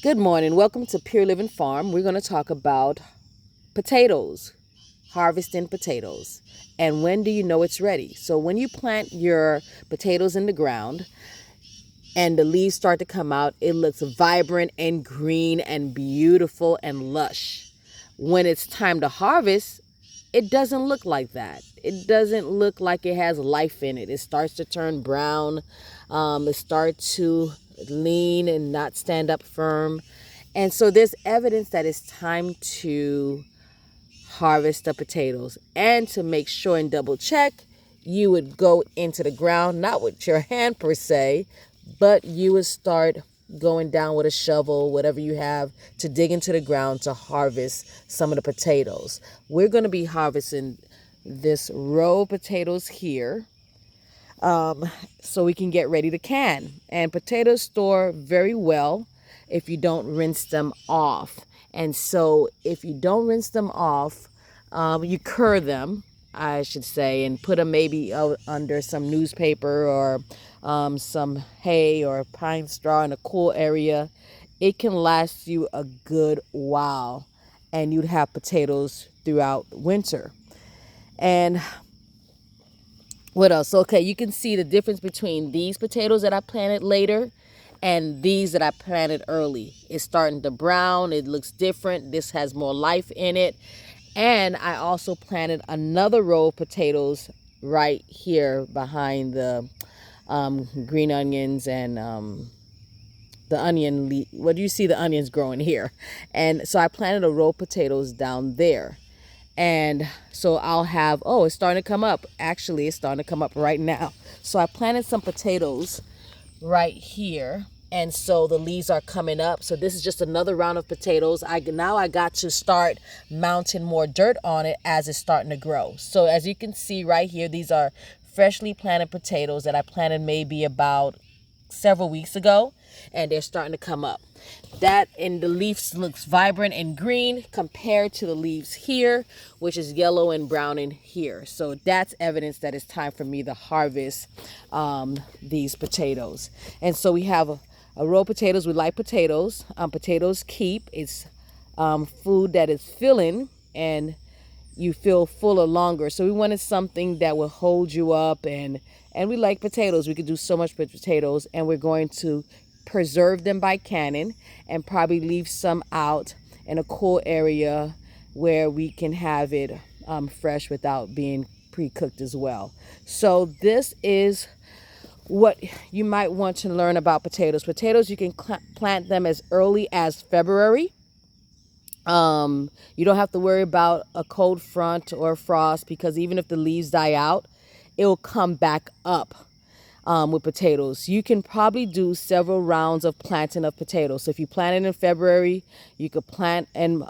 Good morning. Welcome to Pure Living Farm. We're going to talk about potatoes, harvesting potatoes. And when do you know it's ready? So, when you plant your potatoes in the ground and the leaves start to come out, it looks vibrant and green and beautiful and lush. When it's time to harvest, it doesn't look like that. It doesn't look like it has life in it. It starts to turn brown. It starts to lean and not stand up firm. And so there's evidence that it's time to harvest the potatoes. And to make sure and double check, you would go into the ground, not with your hand per se, but you would start going down with a shovel, whatever you have, to dig into the ground to harvest some of the potatoes. We're going to be harvesting this row of potatoes here, so we can get ready to can. And potatoes store very well if you don't rinse them off. And so if you don't rinse them off, you cure them, I should say, and put them maybe under some newspaper or some hay or pine straw in a cool area. It can last you a good while, and you'd have potatoes throughout winter. And what else? Okay, you can see the difference between these potatoes that I planted later and these that I planted early. It's starting to brown. It looks different. This has more life in it. And I also planted another row of potatoes right here behind the green onions and the onion. What do you see the onions growing here? And so I planted a row of potatoes down there. And so I'll have, oh, it's starting to come up. Actually, it's starting to come up right now. So I planted some potatoes right here. And so the leaves are coming up. So this is just another round of potatoes. Now I got to start mounting more dirt on it as it's starting to grow. So as you can see right here, these are freshly planted potatoes that I planted maybe about several weeks ago, and they're starting to come up. That and the leaves looks vibrant and green compared to the leaves here, which is yellow and brown in here. So that's evidence that it's time for me to harvest these potatoes. And so we have a row of potatoes. We like potatoes. Potatoes keep. It's food that is filling, and you feel fuller longer. So we wanted something that will hold you up, and we like potatoes. We could do so much with potatoes, and we're going to preserve them by canning and probably leave some out in a cool area where we can have it fresh without being pre-cooked as well. So this is what you might want to learn about potatoes. Potatoes, you can plant them as early as February. You don't have to worry about a cold front or frost, because even if the leaves die out, it will come back up. With potatoes, you can probably do several rounds of planting of potatoes. So if you plant it in February, you could plant in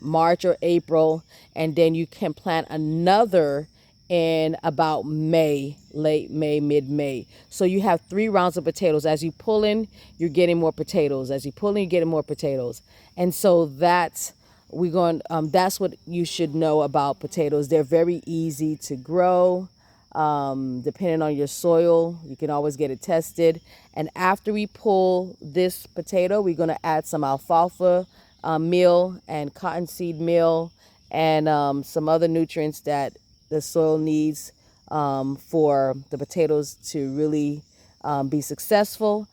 March or April, and then you can plant another in about May, late May, mid-May. So you have 3 rounds of potatoes. As you pull in, you're getting more potatoes. As you pull in, you're getting more potatoes. And so that's what you should know about potatoes. They're very easy to grow. Depending on your soil, you can always get it tested. And after we pull this potato, we're going to add some alfalfa meal and cottonseed meal and some other nutrients that the soil needs for the potatoes to really be successful.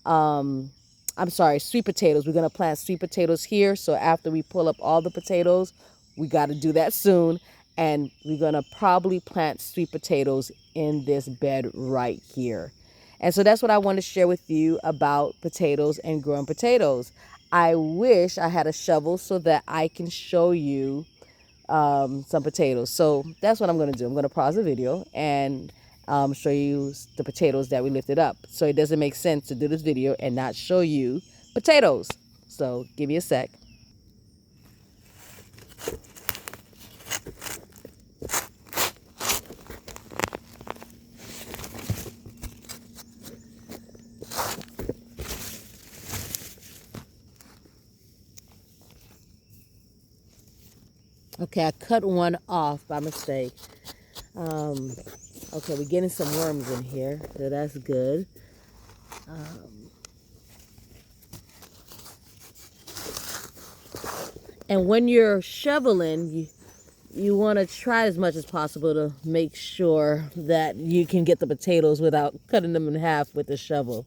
I'm sorry, sweet potatoes. We're going to plant sweet potatoes here. So after we pull up all the potatoes, we got to do that soon. And we're going to probably plant sweet potatoes in this bed right here. And so that's what I want to share with you about potatoes and growing potatoes. I wish I had a shovel so that I can show you some potatoes. So that's what I'm going to do. I'm going to pause the video and show you the potatoes that we lifted up. So it doesn't make sense to do this video and not show you potatoes. So give me a sec. Okay, I cut one off by mistake. Okay, we're getting some worms in here, so that's good. And when you're shoveling, you want to try as much as possible to make sure that you can get the potatoes without cutting them in half with the shovel.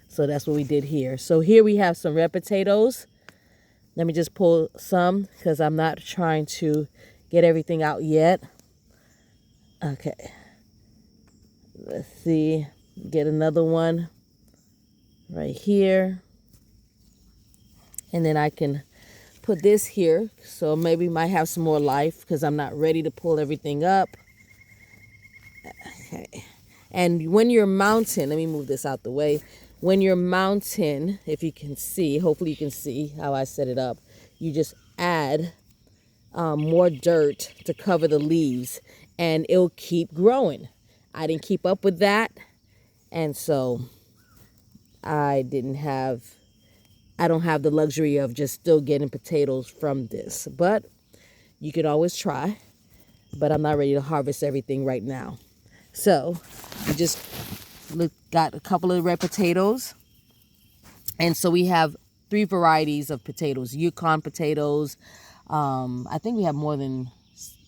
So that's what we did here. So here we have some red potatoes. Let me just pull some because I'm not trying to get everything out yet. Okay. Let's see. Get another one right here. And then I can put this here. So maybe might have some more life because I'm not ready to pull everything up. Okay. And when you're mounting, let me move this out the way. When you're mounting, if you can see, hopefully you can see how I set it up, you just add more dirt to cover the leaves and it'll keep growing. I didn't keep up with that, and so I don't have the luxury of just still getting potatoes from this, but you could always try. But I'm not ready to harvest everything right now. So we just got a couple of red potatoes. And so we have 3 varieties of potatoes. Yukon potatoes. I think we have more than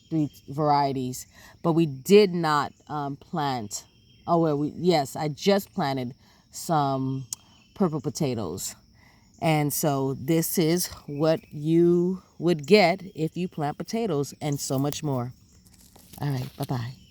3 varieties. But we did not plant. Oh, well, yes, I just planted some purple potatoes. And so this is what you would get if you plant potatoes and so much more. All right, bye-bye.